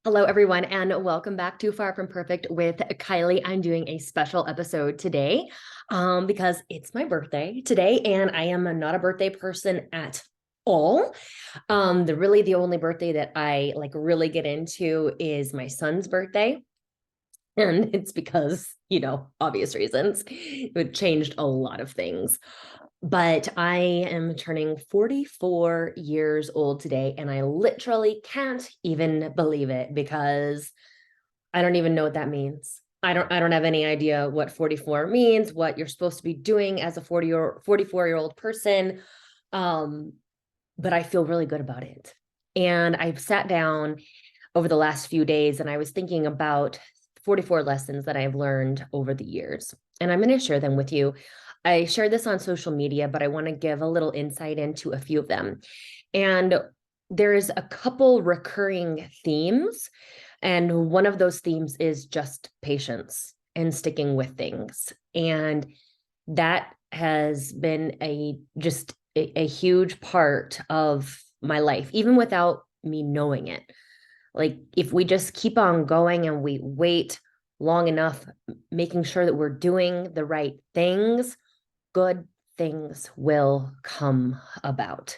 Hello, everyone, and welcome back to Far From Perfect with Kylie. I'm doing a special episode today because it's my birthday today, and I am not a birthday person at all. The only birthday that I really get into is my son's birthday. And it's because, obvious reasons. It changed a lot of things. But I am turning 44 years old today, and I literally can't even believe it because I don't even know what that means. I don't have any idea what 44 means, what you're supposed to be doing as a 44-year-old person. But I feel really good about it. And I've sat down over the last few days and I was thinking about 44 lessons that I've learned over the years. And I'm going to share them with you. I shared this on social media, but I want to give a little insight into a few of them. And there's a couple recurring themes. And one of those themes is just patience and sticking with things. And that has been a huge part of my life, even without me knowing it. Like if we just keep on going and we wait long enough, making sure that we're doing the right things, good things will come about.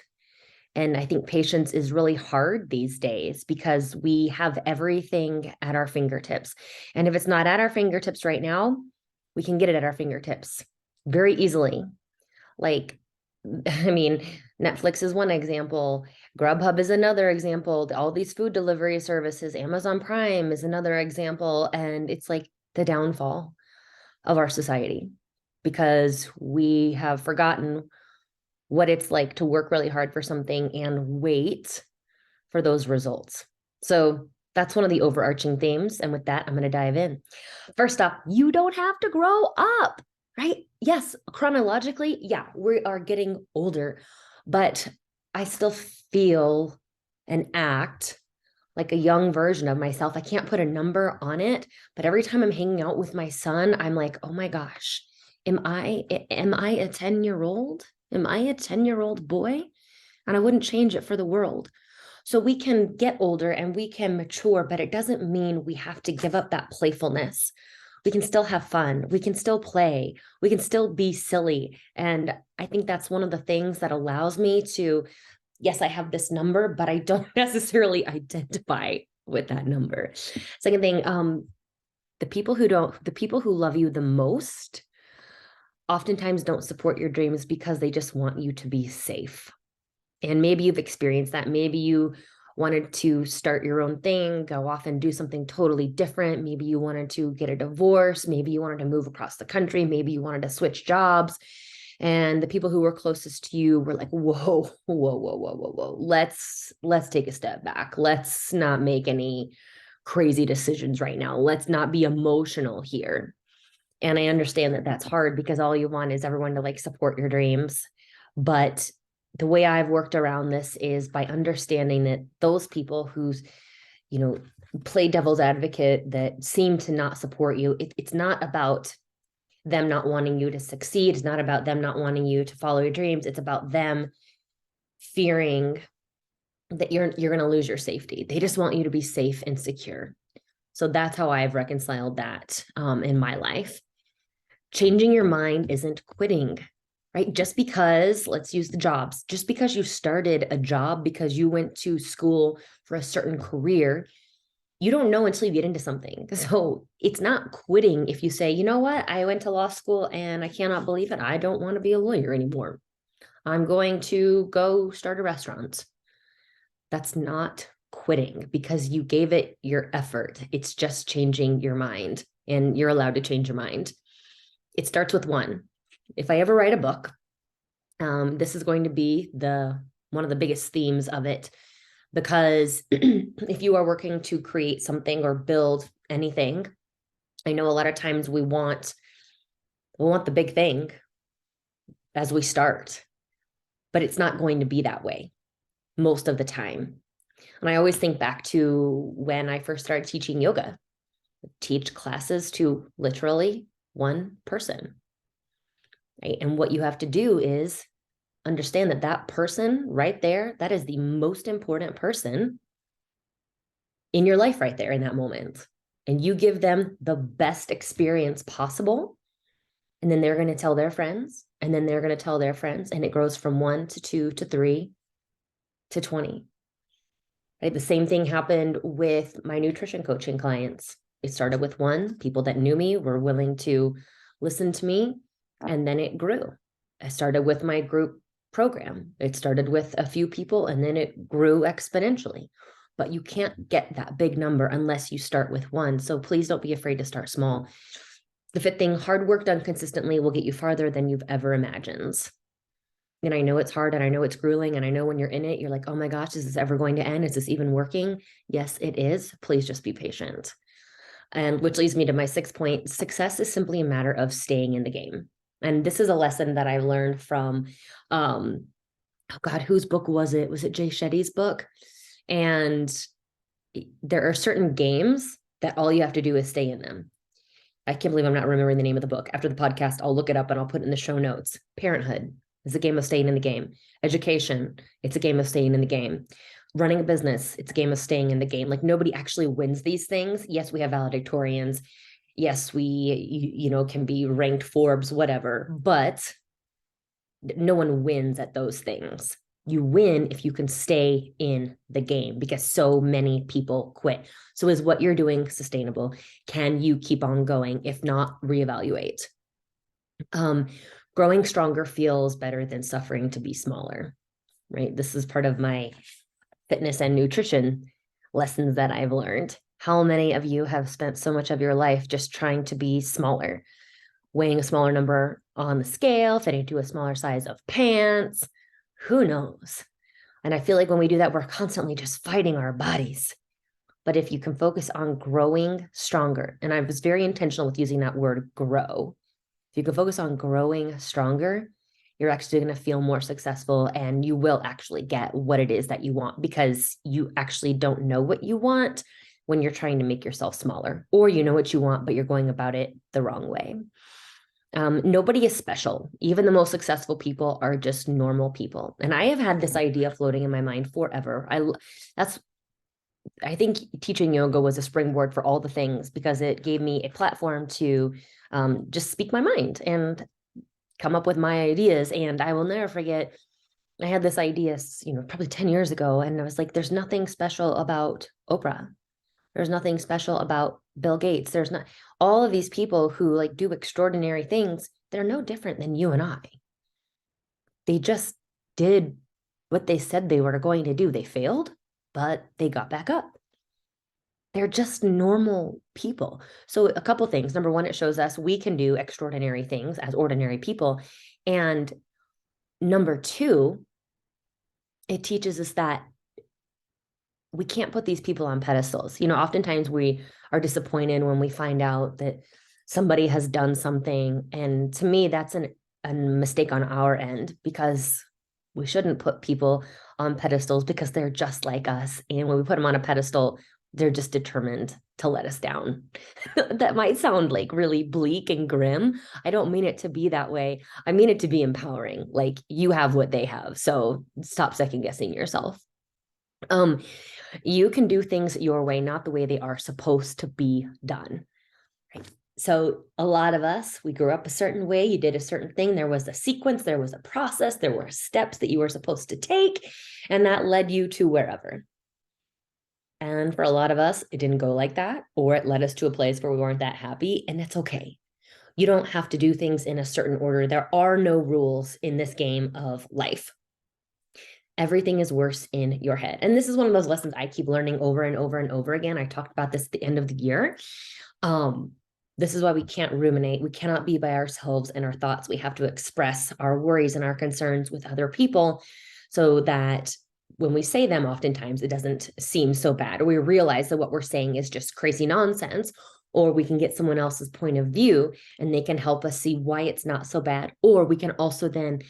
And I think patience is really hard these days because we have everything at our fingertips. And if it's not at our fingertips right now, we can get it at our fingertips very easily. Like, I mean, Netflix is one example. Grubhub is another example. All these food delivery services, Amazon Prime is another example. And it's like the downfall of our society because we have forgotten what it's like to work really hard for something and wait for those results. So that's one of the overarching themes. And with that, I'm going to dive in. First off, you don't have to grow up, right? Yes, chronologically, yeah, we are getting older, but I still feel and act like a young version of myself. I can't put a number on it, but every time I'm hanging out with my son, I'm like, oh my gosh, am I a 10-year-old? Am I a 10-year-old boy? And I wouldn't change it for the world. So we can get older and we can mature, but it doesn't mean we have to give up that playfulness. We can still have fun. We can still play. We can still be silly. And I think that's one of the things that allows me to, yes, I have this number, but I don't necessarily identify with that number. Second thing, the people who love you the most oftentimes don't support your dreams because they just want you to be safe. And maybe you've experienced that. Maybe you wanted to start your own thing, go off and do something totally different. Maybe you wanted to get a divorce. Maybe you wanted to move across the country. Maybe you wanted to switch jobs. And the people who were closest to you were like, whoa, whoa, whoa, whoa, whoa, whoa. Let's take a step back. Let's not make any crazy decisions right now. Let's not be emotional here. And I understand that that's hard because all you want is everyone to support your dreams. But the way I've worked around this is by understanding that those people who's, play devil's advocate that seem to not support you, it's not about them not wanting you to succeed. It's not about them not wanting you to follow your dreams. It's about them fearing that you're going to lose your safety. They just want you to be safe and secure. So that's how I've reconciled that in my life. Changing your mind isn't quitting, right? Just because, let's use the jobs, just because you started a job because you went to school for a certain career, you don't know until you get into something. So it's not quitting if you say, you know what, I went to law school and I cannot believe it. I don't want to be a lawyer anymore. I'm going to go start a restaurant. That's not quitting because you gave it your effort. It's just changing your mind, and you're allowed to change your mind. It starts with one. If I ever write a book, this is going to be one of the biggest themes of it, because if you are working to create something or build anything, I know a lot of times we want the big thing as we start, but it's not going to be that way most of the time. And I always think back to when I first started teaching yoga. I teach classes to literally one person, right? And what you have to do is understand that person right there, that is the most important person in your life right there in that moment. And you give them the best experience possible. And then they're going to tell their friends, and then they're going to tell their friends. And it grows from 1 to 2 to 3 to 20. Right? The same thing happened with my nutrition coaching clients. It started with one, people that knew me were willing to listen to me, and then it grew. I started with my group program. It started with a few people, and then it grew exponentially. But you can't get that big number unless you start with one. So please don't be afraid to start small. The fifth thing, hard work done consistently will get you farther than you've ever imagined. And I know it's hard, and I know it's grueling, and I know when you're in it, you're like, oh my gosh, is this ever going to end? Is this even working? Yes, it is. Please just be patient. And which leads me to my sixth point. Success is simply a matter of staying in the game. And this is a lesson that I learned from, oh God, whose book was it? Was it Jay Shetty's book? And there are certain games that all you have to do is stay in them. I can't believe I'm not remembering the name of the book. After the podcast, I'll look it up and I'll put it in the show notes. Parenthood is a game of staying in the game. Education, it's a game of staying in the game. Running a business, it's a game of staying in the game. Like nobody actually wins these things. Yes, we have valedictorians. Yes, we, can be ranked Forbes, whatever, but no one wins at those things. You win if you can stay in the game because so many people quit. So is what you're doing sustainable? Can you keep on going? If not, reevaluate. Growing stronger feels better than suffering to be smaller, right? This is part of my fitness and nutrition lessons that I've learned. How many of you have spent so much of your life just trying to be smaller, weighing a smaller number on the scale, fitting to a smaller size of pants? Who knows? And I feel like when we do that, we're constantly just fighting our bodies. But if you can focus on growing stronger, and I was very intentional with using that word grow, if you can focus on growing stronger, you're actually going to feel more successful, and you will actually get what it is that you want, because you actually don't know what you want when you're trying to make yourself smaller, or you know what you want, but you're going about it the wrong way. Nobody is special. Even the most successful people are just normal people. And I have had this idea floating in my mind forever. I think teaching yoga was a springboard for all the things, because it gave me a platform to just speak my mind and come up with my ideas. And I will never forget, I had this idea, probably 10 years ago. And I was like, there's nothing special about Oprah. There's nothing special about Bill Gates. There's not all of these people who like do extraordinary things. They're no different than you and I. They just did what they said they were going to do. They failed, but they got back up. They're just normal people. So a couple things. Number one, it shows us we can do extraordinary things as ordinary people. And number two, it teaches us that we can't put these people on pedestals. Oftentimes we are disappointed when we find out that somebody has done something. And to me, that's a mistake on our end, because we shouldn't put people on pedestals because they're just like us. And when we put them on a pedestal, they're just determined to let us down. That might sound like really bleak and grim. I don't mean it to be that way. I mean it to be empowering. Like, you have what they have. So stop second guessing yourself. You can do things your way, not the way they are supposed to be done. Right? So a lot of us, we grew up a certain way. You did a certain thing. There was a sequence, there was a process, there were steps that you were supposed to take, and that led you to wherever. And for a lot of us, it didn't go like that, or it led us to a place where we weren't that happy, and that's okay. You don't have to do things in a certain order. There are no rules in this game of life. Everything is worse in your head. And this is one of those lessons I keep learning over and over and over again. I talked about this at the end of the year. This is why we can't ruminate. We cannot be by ourselves and our thoughts. We have to express our worries and our concerns with other people, so that when we say them, oftentimes it doesn't seem so bad, or we realize that what we're saying is just crazy nonsense, or we can get someone else's point of view and they can help us see why it's not so bad. Or we can also then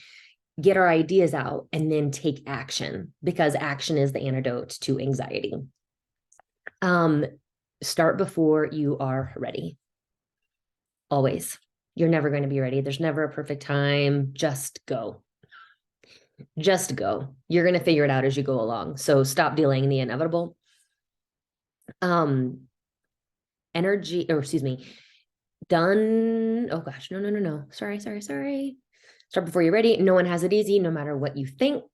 get our ideas out and then take action, because action is the antidote to anxiety. Start before you are ready. Always. You're never going to be ready. There's never a perfect time. Just go. Just go. You're going to figure it out as you go along. So stop delaying the inevitable. Energy, or excuse me, done. Oh gosh, no. Sorry. Start before you're ready. No one has it easy, no matter what you think.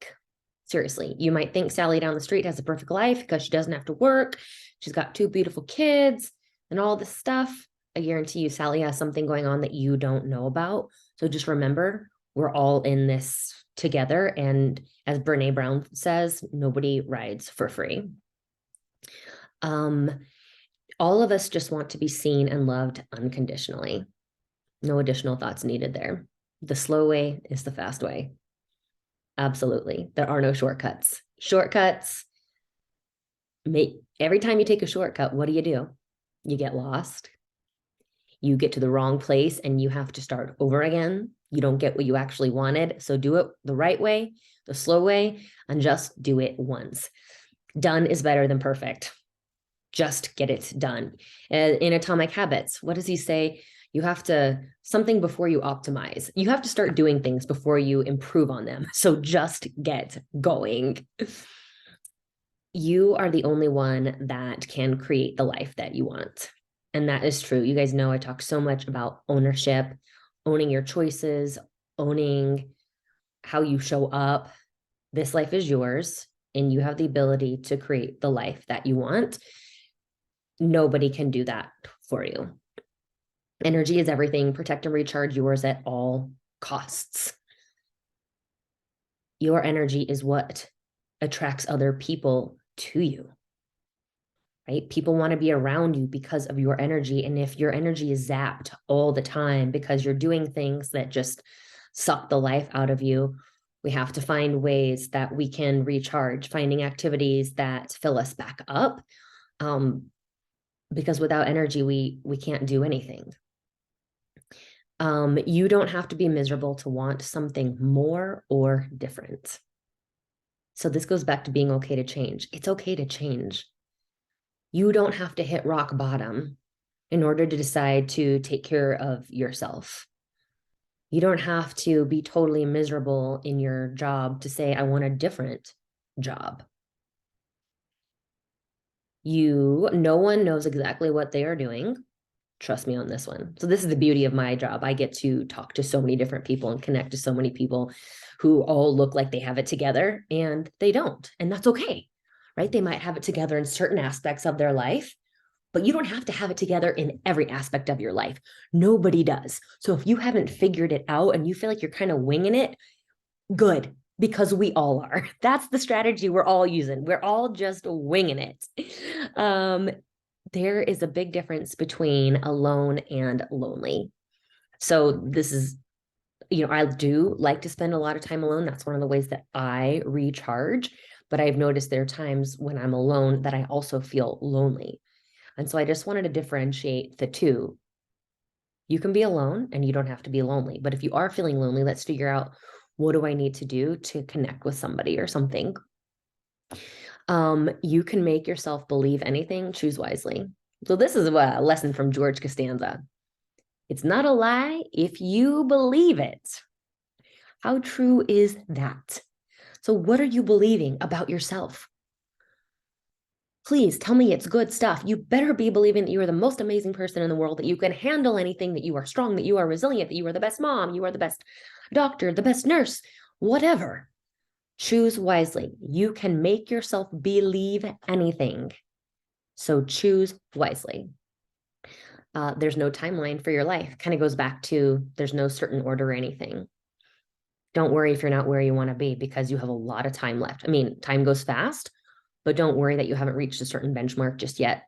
Seriously, you might think Sally down the street has a perfect life because she doesn't have to work. She's got 2 beautiful kids and all this stuff. I guarantee you, Sally has something going on that you don't know about. So just remember, we're all in this together. And as Brene Brown says, nobody rides for free. All of us just want to be seen and loved unconditionally. No additional thoughts needed there. The slow way is the fast way. Absolutely. There are no shortcuts. Every time you take a shortcut, what do? You get lost. You get to the wrong place and you have to start over again. You don't get what you actually wanted. So do it the right way, the slow way, and just do it once. Done is better than perfect. Just get it done. In Atomic Habits, what does he say? You have to something before you optimize. You have to start doing things before you improve on them. So just get going. You are the only one that can create the life that you want. And that is true. You guys know I talk so much about ownership, owning your choices, owning how you show up. This life is yours, and you have the ability to create the life that you want. Nobody can do that for you. Energy is everything. Protect and recharge yours at all costs. Your energy is what attracts other people to you, right? People want to be around you because of your energy. And if your energy is zapped all the time because you're doing things that just suck the life out of you, we have to find ways that we can recharge, finding activities that fill us back up. Because without energy, we can't do anything. You don't have to be miserable to want something more or different. So this goes back to being okay to change. It's okay to change. You don't have to hit rock bottom in order to decide to take care of yourself. You don't have to be totally miserable in your job to say, I want a different job. No one knows exactly what they are doing. Trust me on this one. So this is the beauty of my job. I get to talk to so many different people and connect to so many people who all look like they have it together and they don't. And that's okay, right? They might have it together in certain aspects of their life, but you don't have to have it together in every aspect of your life. Nobody does. So if you haven't figured it out and you feel like you're kind of winging it, good, because we all are. That's the strategy we're all using. We're all just winging it. There is a big difference between alone and lonely. So this is, I do like to spend a lot of time alone. That's one of the ways that I recharge. But I've noticed there are times when I'm alone that I also feel lonely. And so I just wanted to differentiate the two. You can be alone and you don't have to be lonely. But if you are feeling lonely, let's figure out, what do I need to do to connect with somebody or something? You can make yourself believe anything, choose wisely. So this is a lesson from George Costanza. It's not a lie if you believe it. How true is that? So what are you believing about yourself? Please tell me it's good stuff. You better be believing that you are the most amazing person in the world, that you can handle anything, that you are strong, that you are resilient, that you are the best mom, you are the best doctor, the best nurse, whatever. Choose wisely. You can make yourself believe anything. So choose wisely. There's no timeline for your life. Kind of goes back to there's no certain order or anything. Don't worry if you're not where you want to be because you have a lot of time left. I mean, time goes fast, but don't worry that you haven't reached a certain benchmark just yet.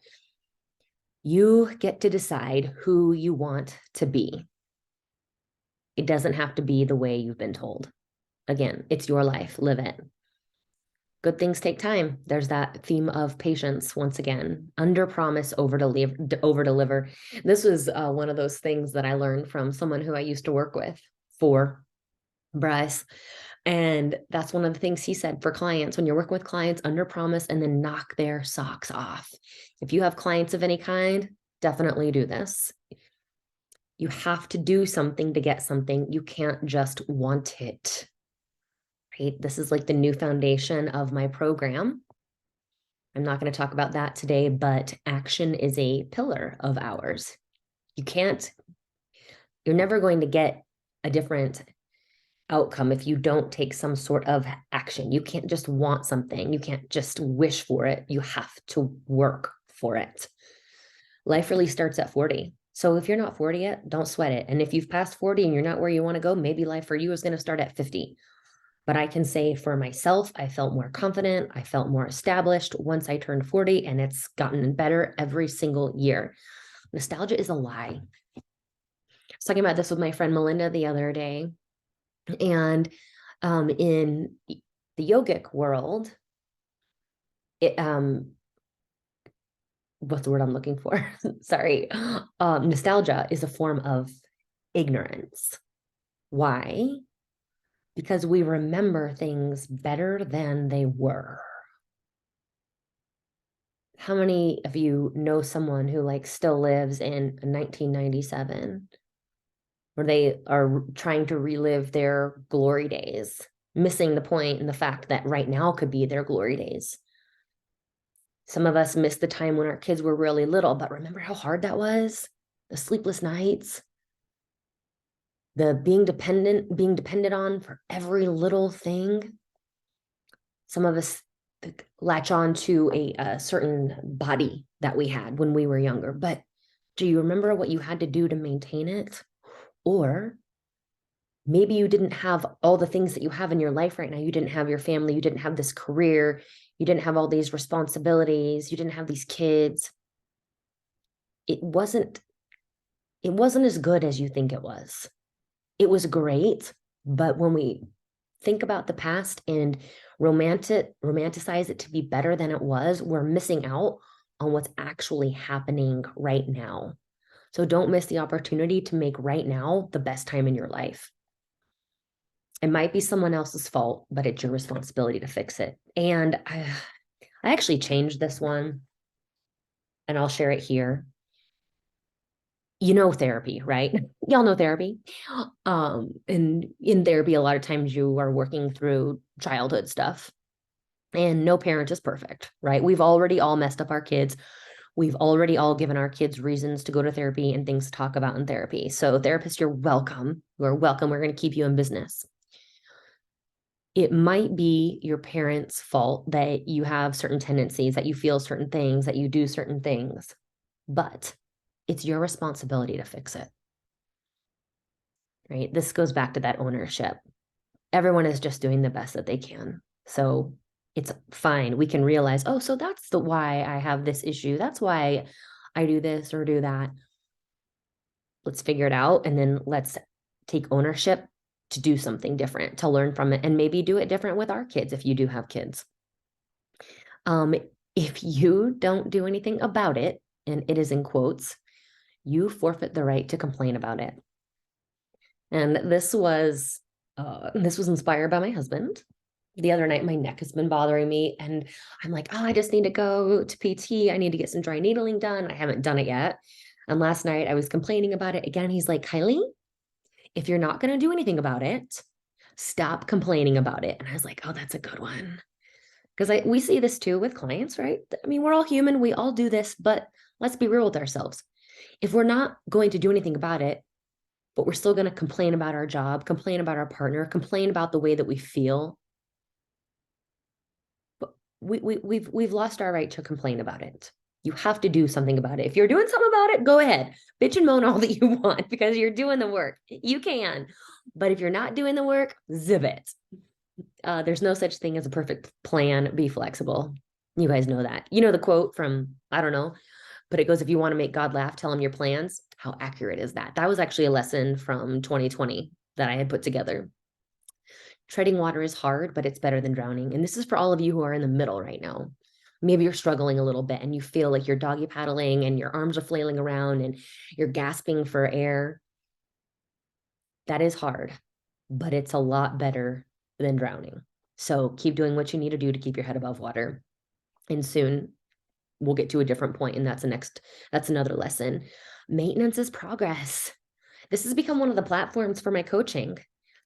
You get to decide who you want to be. It doesn't have to be the way you've been told. Again, it's your life. Live it. Good things take time. There's that theme of patience once again. Under promise, over deliver. This was one of those things that I learned from someone who I used to work with, Bryce. And that's one of the things he said for clients. When you're working with clients, under promise and then knock their socks off. If you have clients of any kind, definitely do this. You have to do something to get something. You can't just want it. Right? This is like the new foundation of my program. I'm not going to talk about that today, but action is a pillar of ours. You're never going to get a different outcome if you don't take some sort of action. You can't just want something. You can't just wish for it. You have to work for it. Life really starts at 40. So if you're not 40 yet, don't sweat it. And if you've passed 40 and you're not where you want to go, maybe life for you is going to start at 50. But I can say for myself, I felt more confident. I felt more established once I turned 40, and it's gotten better every single year. Nostalgia is a lie. I was talking about this with my friend Melinda the other day. And in the yogic world, it what's the word I'm looking for? Sorry. Nostalgia is a form of ignorance. Why? Because we remember things better than they were. How many of you know someone who like still lives in 1997, where they are trying to relive their glory days, missing the point and the fact that right now could be their glory days? Some of us miss the time when our kids were really little, but remember how hard that was? The sleepless nights, the being dependent on for every little thing. Some of us latch on to a certain body that we had when we were younger, but do you remember what you had to do to maintain it? Or maybe you didn't have all the things that you have in your life right now. You didn't have your family, you didn't have this career, you didn't have all these responsibilities, you didn't have these kids. It wasn't as good as you think it was. It was great, but when we think about the past and romanticize it to be better than it was, we're missing out on what's actually happening right now. So don't miss the opportunity to make right now the best time in your life. It might be someone else's fault, but it's your responsibility to fix it. And I actually changed this one, and I'll share it here. Therapy, right? Y'all know therapy. And in therapy, a lot of times you are working through childhood stuff, and no parent is perfect, right? We've already all messed up our kids. We've already all given our kids reasons to go to therapy and things to talk about in therapy. So therapists, you're welcome. You're welcome. We're going to keep you in business. It might be your parents' fault that you have certain tendencies, that you feel certain things, that you do certain things, but it's your responsibility to fix it, right? This goes back to that ownership. Everyone is just doing the best that they can. So it's fine. We can realize, oh, so that's why I have this issue. That's why I do this or do that. Let's figure it out. And then let's take ownership to do something different, to learn from it, and maybe do it different with our kids if you do have kids. If you don't do anything about it, and it is in quotes, you forfeit the right to complain about it. And this was inspired by my husband. The other night, my neck has been bothering me, and I'm like, oh, I just need to go to PT. I need to get some dry needling done. I haven't done it yet. And last night I was complaining about it again. He's like, Kylie, if you're not going to do anything about it, stop complaining about it. And I was like, oh, that's a good one. Because we see this too with clients, right? I mean, we're all human. We all do this, but let's be real with ourselves. If we're not going to do anything about it, but we're still going to complain about our job, complain about our partner, complain about the way that we feel, but we've lost our right to complain about it. You have to do something about it. If you're doing something about it, go ahead. Bitch and moan all that you want because you're doing the work. You can. But if you're not doing the work, zip it. There's no such thing as a perfect plan. Be flexible. You guys know that. You know the quote from, I don't know, but it goes, if you want to make God laugh, tell him your plans. How accurate is that? That was actually a lesson from 2020 that I had put together. Treading water is hard, but it's better than drowning. And this is for all of you who are in the middle right now. Maybe you're struggling a little bit and you feel like you're doggy paddling and your arms are flailing around and you're gasping for air. That is hard, but it's a lot better than drowning. So keep doing what you need to do to keep your head above water. And soon we'll get to a different point, and that's another lesson. Maintenance is progress. This has become one of the platforms for my coaching,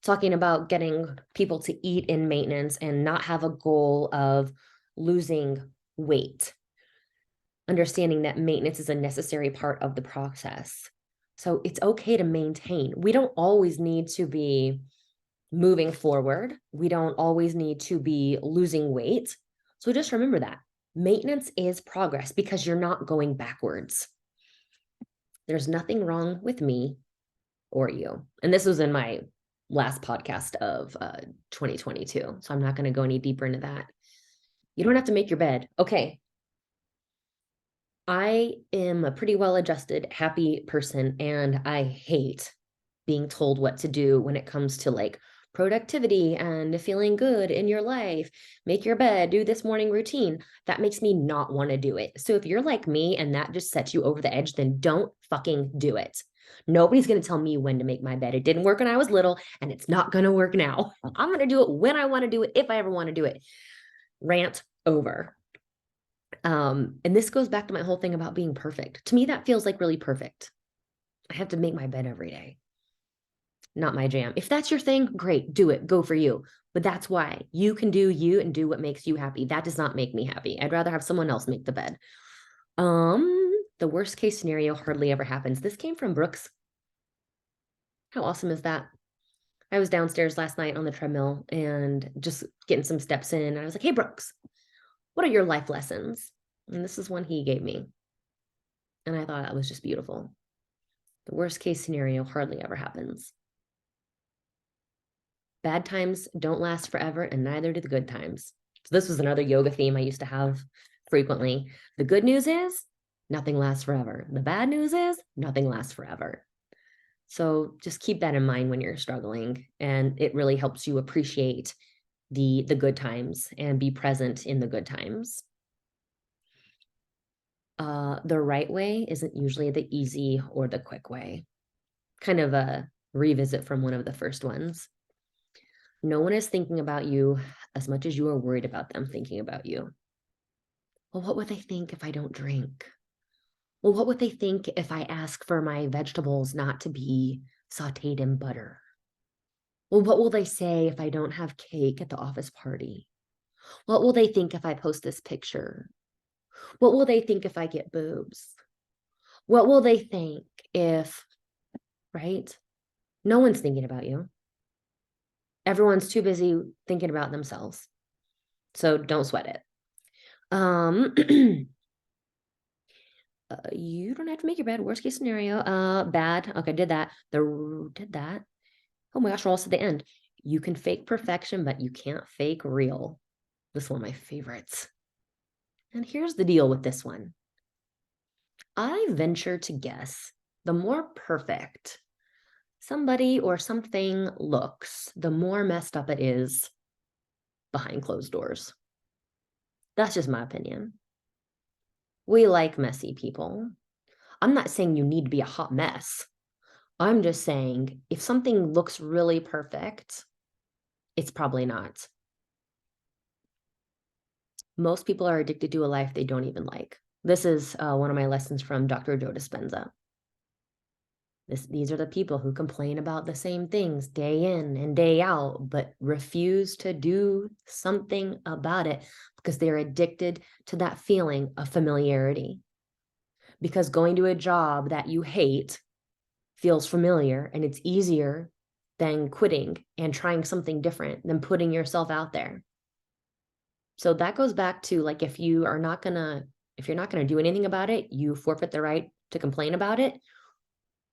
talking about getting people to eat in maintenance and not have a goal of losing wait, understanding that maintenance is a necessary part of the process. So it's okay to maintain. We don't always need to be moving forward. We don't always need to be losing weight. So just remember that maintenance is progress because you're not going backwards. There's nothing wrong with me or you. And this was in my last podcast of 2022. So I'm not going to go any deeper into that. You don't have to make your bed. Okay. I am a pretty well-adjusted, happy person, and I hate being told what to do when it comes to like productivity and feeling good in your life. Make your bed, do this morning routine. That makes me not want to do it. So if you're like me and that just sets you over the edge, then don't fucking do it. Nobody's going to tell me when to make my bed. It didn't work when I was little, and it's not going to work now. I'm going to do it when I want to do it, if I ever want to do it. Rant over. And this goes back to my whole thing about being perfect. To me, that feels like really perfect. I have to make my bed every day. Not my jam. If that's your thing, great, do it, go for you. But that's why you can do you and do what makes you happy. That does not make me happy. I'd rather have someone else make the bed. The worst case scenario hardly ever happens. This came from Brooks. How awesome is that? I was downstairs last night on the treadmill and just getting some steps in. And I was like, hey, Brooks, what are your life lessons? And this is one he gave me. And I thought that was just beautiful. The worst case scenario hardly ever happens. Bad times don't last forever, and neither do the good times. So this was another yoga theme I used to have frequently. The good news is nothing lasts forever. The bad news is nothing lasts forever. So just keep that in mind when you're struggling, and it really helps you appreciate the good times and be present in the good times. The right way isn't usually the easy or the quick way. Kind of a revisit from one of the first ones. No one is thinking about you as much as you are worried about them thinking about you. Well, what would they think if I don't drink? Well, what would they think if I ask for my vegetables not to be sauteed in butter? Well, what will they say if I don't have cake at the office party? What will they think if I post this picture? What will they think if I get boobs? What will they think if, right? No one's thinking about you. Everyone's too busy thinking about themselves. So don't sweat it. You don't have to make your bed. Worst case scenario. Bad. Okay, did that. Did that. Oh my gosh, we're almost at the end. You can fake perfection, but you can't fake real. This is one of my favorites. And here's the deal with this one. I venture to guess the more perfect somebody or something looks, the more messed up it is behind closed doors. That's just my opinion. We like messy people. I'm not saying you need to be a hot mess. I'm just saying if something looks really perfect, it's probably not. Most people are addicted to a life they don't even like. This is one of my lessons from Dr. Joe Dispenza. These are the people who complain about the same things day in and day out, but refuse to do something about it because they're addicted to that feeling of familiarity. Because going to a job that you hate feels familiar, and it's easier than quitting and trying something different than putting yourself out there. So that goes back to like, if you're not going to do anything about it, you forfeit the right to complain about it.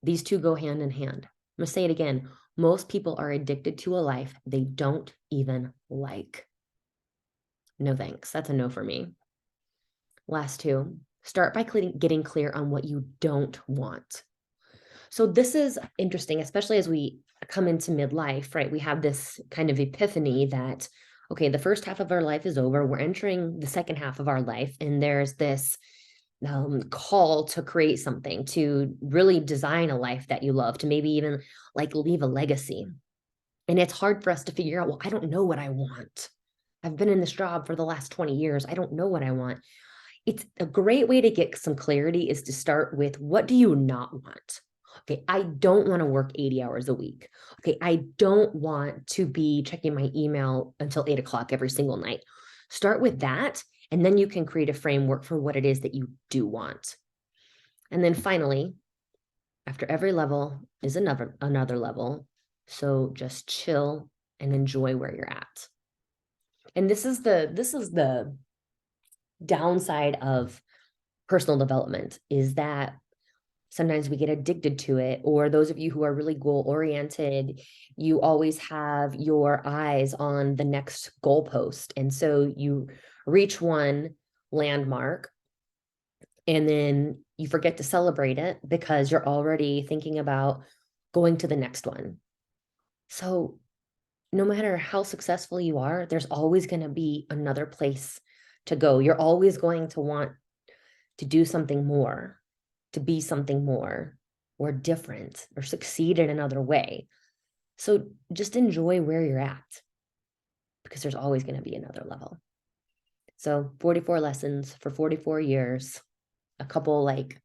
These two go hand in hand. I'm going to say it again. Most people are addicted to a life they don't even like. No thanks. That's a no for me. Last two, start by getting clear on what you don't want. So this is interesting, especially as we come into midlife, right? We have this kind of epiphany that, okay, the first half of our life is over. We're entering the second half of our life. And there's this call to create something, to really design a life that you love, to maybe even like leave a legacy. And it's hard for us to figure out, well, I don't know what I want. I've been in this job for the last 20 years. I don't know what I want. It's a great way to get some clarity is to start with, what do you not want? Okay, I don't want to work 80 hours a week. Okay, I don't want to be checking my email until 8 o'clock every single night. Start with that And then you can create a framework for what it is that you do want. And then finally, after every level is another level. So just chill and enjoy where you're at. And this is the downside of personal development, is that sometimes we get addicted to it, or those of you who are really goal oriented, you always have your eyes on the next goalpost. And so you reach one landmark and then you forget to celebrate it because you're already thinking about going to the next one. So no matter how successful you are, there's always going to be another place to go. You're always going to want to do something more, to be something more, or different, or succeed in another way. So just enjoy where you're at, because there's always going to be another level. So 44 lessons for 44 years, a couple like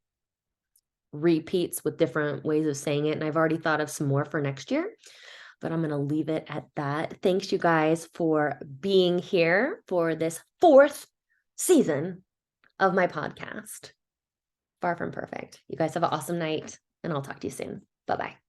repeats with different ways of saying it. And I've already thought of some more for next year, but I'm going to leave it at that. Thanks, you guys, for being here for this 4th season of my podcast, Far From Perfect. You guys have an awesome night, and I'll talk to you soon. Bye-bye.